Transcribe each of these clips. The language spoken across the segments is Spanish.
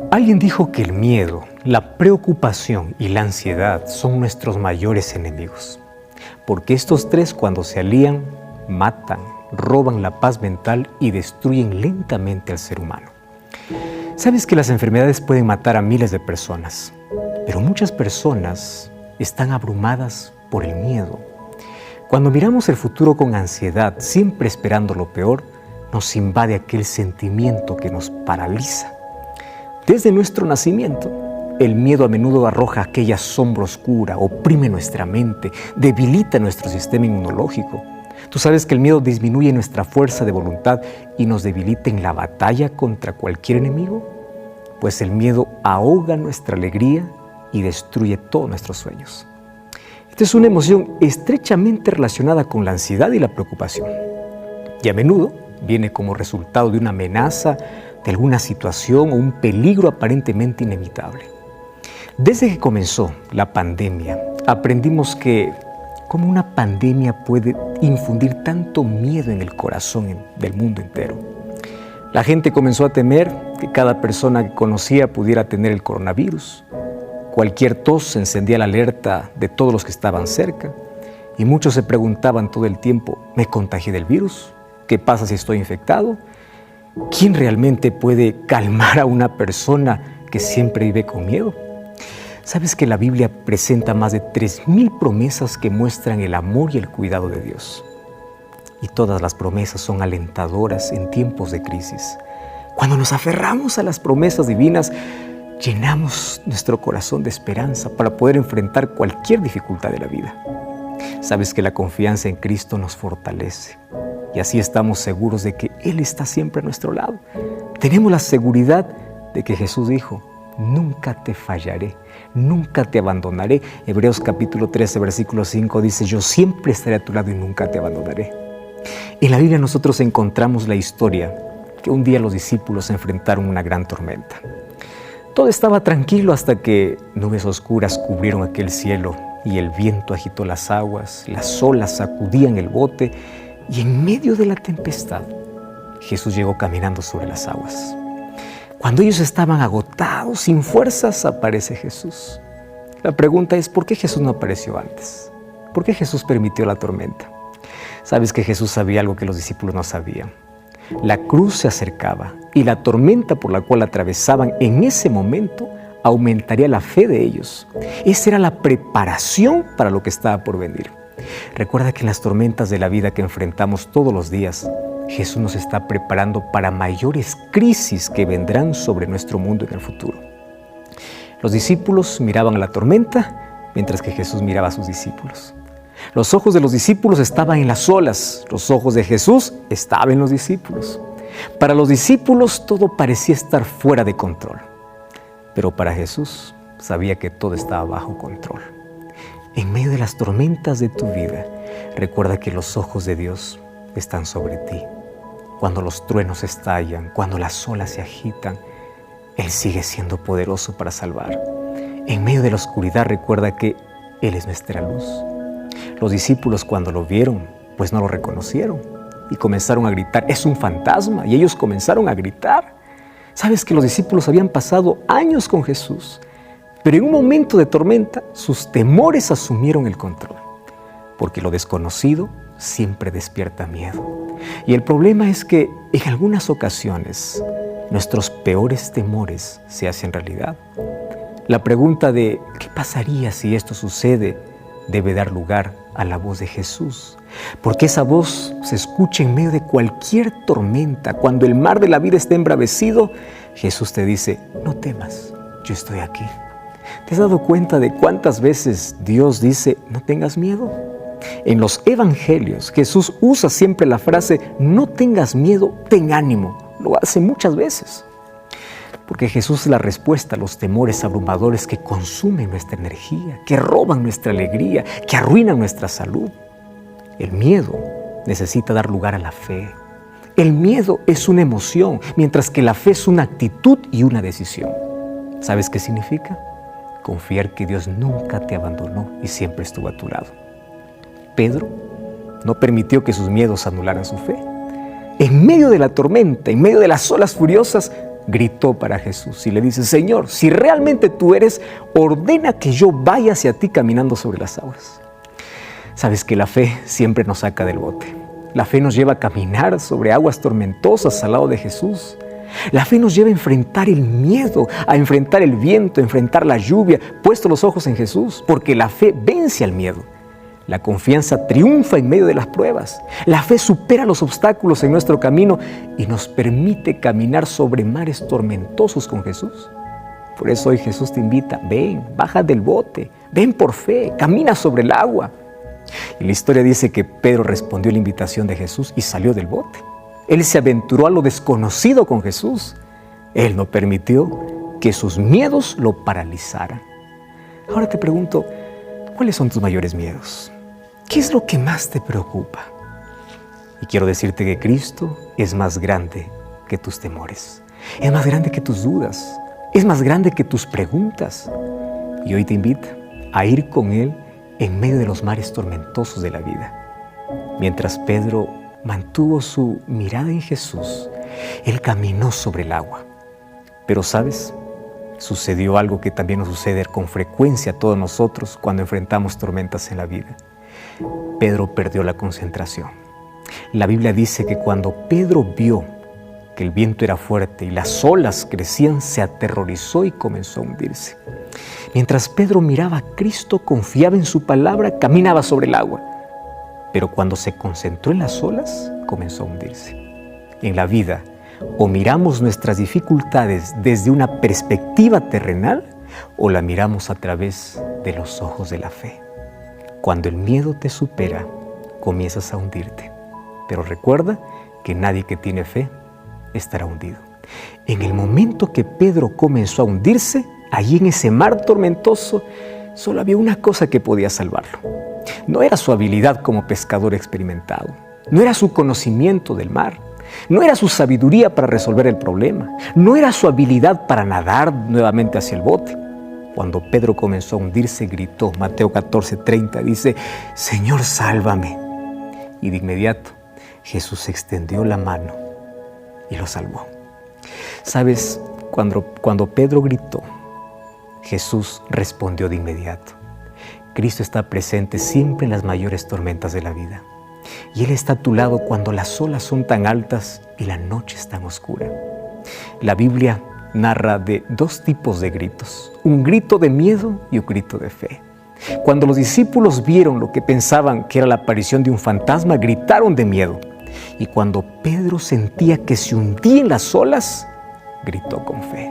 Alguien dijo que el miedo, la preocupación y la ansiedad son nuestros mayores enemigos, porque estos tres, cuando se alían, matan, roban la paz mental y destruyen lentamente al ser humano. Sabes que las enfermedades pueden matar a miles de personas, pero muchas personas están abrumadas por el miedo. Cuando miramos el futuro con ansiedad, siempre esperando lo peor, nos invade aquel sentimiento que nos paraliza. Desde nuestro nacimiento, el miedo a menudo arroja aquella sombra oscura, oprime nuestra mente, debilita nuestro sistema inmunológico. Tú sabes que el miedo disminuye nuestra fuerza de voluntad y nos debilita en la batalla contra cualquier enemigo, pues el miedo ahoga nuestra alegría y destruye todos nuestros sueños. Esta es una emoción estrechamente relacionada con la ansiedad y la preocupación, y a menudo viene como resultado de una amenaza, de alguna situación o un peligro aparentemente inevitable. Desde que comenzó la pandemia, aprendimos que cómo una pandemia puede infundir tanto miedo en el corazón del mundo entero. La gente comenzó a temer que cada persona que conocía pudiera tener el coronavirus. Cualquier tos encendía la alerta de todos los que estaban cerca y muchos se preguntaban todo el tiempo, ¿me contagié del virus? ¿Qué pasa si estoy infectado? ¿Quién realmente puede calmar a una persona que siempre vive con miedo? ¿Sabes que la Biblia presenta más de 3,000 promesas que muestran el amor y el cuidado de Dios? Y todas las promesas son alentadoras en tiempos de crisis. Cuando nos aferramos a las promesas divinas, llenamos nuestro corazón de esperanza para poder enfrentar cualquier dificultad de la vida. Sabes que la confianza en Cristo nos fortalece. Y así estamos seguros de que Él está siempre a nuestro lado. Tenemos la seguridad de que Jesús dijo, nunca te fallaré, nunca te abandonaré. Hebreos capítulo 13, versículo 5 dice, yo siempre estaré a tu lado y nunca te abandonaré. En la Biblia nosotros encontramos la historia que un día los discípulos enfrentaron una gran tormenta. Todo estaba tranquilo hasta que nubes oscuras cubrieron aquel cielo y el viento agitó las aguas, las olas sacudían el bote. Y en medio de la tempestad, Jesús llegó caminando sobre las aguas. Cuando ellos estaban agotados, sin fuerzas, aparece Jesús. La pregunta es, ¿por qué Jesús no apareció antes? ¿Por qué Jesús permitió la tormenta? Sabes que Jesús sabía algo que los discípulos no sabían. La cruz se acercaba y la tormenta por la cual atravesaban en ese momento aumentaría la fe de ellos. Esa era la preparación para lo que estaba por venir. Recuerda que en las tormentas de la vida que enfrentamos todos los días, Jesús nos está preparando para mayores crisis que vendrán sobre nuestro mundo en el futuro. Los discípulos miraban a la tormenta, mientras que Jesús miraba a sus discípulos. Los ojos de los discípulos estaban en las olas, los ojos de Jesús estaban en los discípulos. Para los discípulos todo parecía estar fuera de control, pero para Jesús sabía que todo estaba bajo control. En medio de las tormentas de tu vida, recuerda que los ojos de Dios están sobre ti. Cuando los truenos estallan, cuando las olas se agitan, Él sigue siendo poderoso para salvar. En medio de la oscuridad, recuerda que Él es nuestra luz. Los discípulos cuando lo vieron, pues no lo reconocieron y comenzaron a gritar, es un fantasma, y ellos comenzaron a gritar. Sabes que los discípulos habían pasado años con Jesús, pero en un momento de tormenta, sus temores asumieron el control, porque lo desconocido siempre despierta miedo. Y el problema es que en algunas ocasiones, nuestros peores temores se hacen realidad. La pregunta de ¿qué pasaría si esto sucede? Debe dar lugar a la voz de Jesús, porque esa voz se escucha en medio de cualquier tormenta. Cuando el mar de la vida está embravecido, Jesús te dice, no temas, yo estoy aquí. ¿Te has dado cuenta de cuántas veces Dios dice, no tengas miedo? En los evangelios, Jesús usa siempre la frase, no tengas miedo, ten ánimo. Lo hace muchas veces. Porque Jesús es la respuesta a los temores abrumadores que consumen nuestra energía, que roban nuestra alegría, que arruinan nuestra salud. El miedo necesita dar lugar a la fe. El miedo es una emoción, mientras que la fe es una actitud y una decisión. ¿Sabes qué significa? Confiar que Dios nunca te abandonó y siempre estuvo a tu lado. Pedro no permitió que sus miedos anularan su fe. En medio de la tormenta, en medio de las olas furiosas, gritó para Jesús y le dice: Señor, si realmente tú eres, ordena que yo vaya hacia ti caminando sobre las aguas. Sabes que la fe siempre nos saca del bote. La fe nos lleva a caminar sobre aguas tormentosas al lado de Jesús. La fe nos lleva a enfrentar el miedo, a enfrentar el viento, a enfrentar la lluvia, puesto los ojos en Jesús, porque la fe vence al miedo. La confianza triunfa en medio de las pruebas. La fe supera los obstáculos en nuestro camino y nos permite caminar sobre mares tormentosos con Jesús. Por eso hoy Jesús te invita: ven, baja del bote, ven por fe, camina sobre el agua. Y la historia dice que Pedro respondió a la invitación de Jesús y salió del bote. Él se aventuró a lo desconocido con Jesús. Él no permitió que sus miedos lo paralizaran. Ahora te pregunto, ¿cuáles son tus mayores miedos? ¿Qué es lo que más te preocupa? Y quiero decirte que Cristo es más grande que tus temores. Es más grande que tus dudas. Es más grande que tus preguntas. Y hoy te invita a ir con Él en medio de los mares tormentosos de la vida. Mientras Pedro mantuvo su mirada en Jesús, él caminó sobre el agua. Pero ¿sabes? Sucedió algo que también nos sucede con frecuencia a todos nosotros cuando enfrentamos tormentas en la vida. Pedro perdió la concentración. La Biblia dice que cuando Pedro vio que el viento era fuerte y las olas crecían, se aterrorizó y comenzó a hundirse. Mientras Pedro miraba a Cristo, confiaba en su palabra, caminaba sobre el agua. Pero cuando se concentró en las olas, comenzó a hundirse. En la vida, o miramos nuestras dificultades desde una perspectiva terrenal, o la miramos a través de los ojos de la fe. Cuando el miedo te supera, comienzas a hundirte. Pero recuerda que nadie que tiene fe estará hundido. En el momento que Pedro comenzó a hundirse, allí en ese mar tormentoso, solo había una cosa que podía salvarlo. No era su habilidad como pescador experimentado, no era su conocimiento del mar, no era su sabiduría para resolver el problema, no era su habilidad para nadar nuevamente hacia el bote. Cuando Pedro comenzó a hundirse, gritó, Mateo 14:30, dice: Señor, sálvame. Y de inmediato Jesús extendió la mano y lo salvó. ¿Sabes? Cuando Pedro gritó, Jesús respondió de inmediato. Cristo está presente siempre en las mayores tormentas de la vida. Y Él está a tu lado cuando las olas son tan altas y la noche es tan oscura. La Biblia narra de dos tipos de gritos: un grito de miedo y un grito de fe. Cuando los discípulos vieron lo que pensaban que era la aparición de un fantasma, gritaron de miedo. Y cuando Pedro sentía que se hundía en las olas, gritó con fe.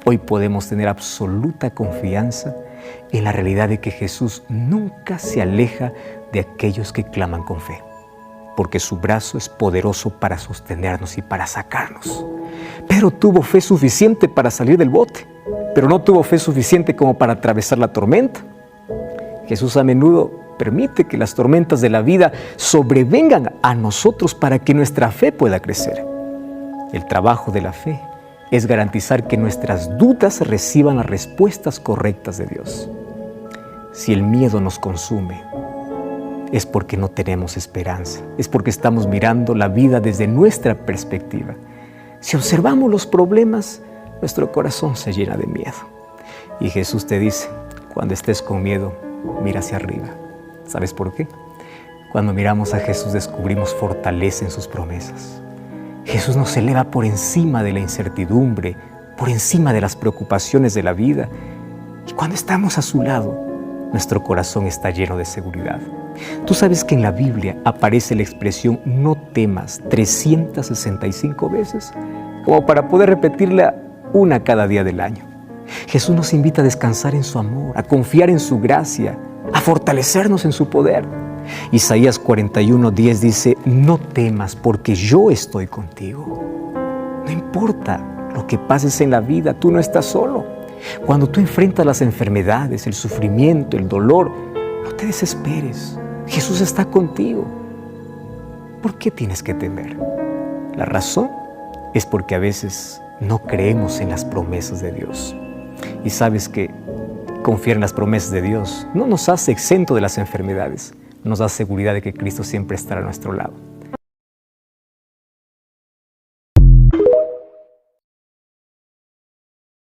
Hoy podemos tener absoluta confianza en la realidad de que Jesús nunca se aleja de aquellos que claman con fe, porque su brazo es poderoso para sostenernos y para sacarnos. Pedro tuvo fe suficiente para salir del bote, pero no tuvo fe suficiente como para atravesar la tormenta. Jesús a menudo permite que las tormentas de la vida sobrevengan a nosotros para que nuestra fe pueda crecer. El trabajo de la fe es garantizar que nuestras dudas reciban las respuestas correctas de Dios. Si el miedo nos consume, es porque no tenemos esperanza, es porque estamos mirando la vida desde nuestra perspectiva. Si observamos los problemas, nuestro corazón se llena de miedo. Y Jesús te dice: cuando estés con miedo, mira hacia arriba. ¿Sabes por qué? Cuando miramos a Jesús descubrimos fortaleza en sus promesas. Jesús nos eleva por encima de la incertidumbre, por encima de las preocupaciones de la vida. Y cuando estamos a su lado, nuestro corazón está lleno de seguridad. Tú sabes que en la Biblia aparece la expresión no temas 365 veces, como para poder repetirla una cada día del año. Jesús nos invita a descansar en su amor, a confiar en su gracia, a fortalecernos en su poder. Isaías 41:10 dice: no temas porque yo estoy contigo. No importa lo que pases en la vida, tú no estás solo. Cuando tú enfrentas las enfermedades, el sufrimiento, el dolor, no te desesperes. Jesús está contigo. ¿Por qué tienes que temer? La razón es porque a veces no creemos en las promesas de Dios. Y sabes que confiar en las promesas de Dios no nos hace exento de las enfermedades, nos da seguridad de que Cristo siempre estará a nuestro lado.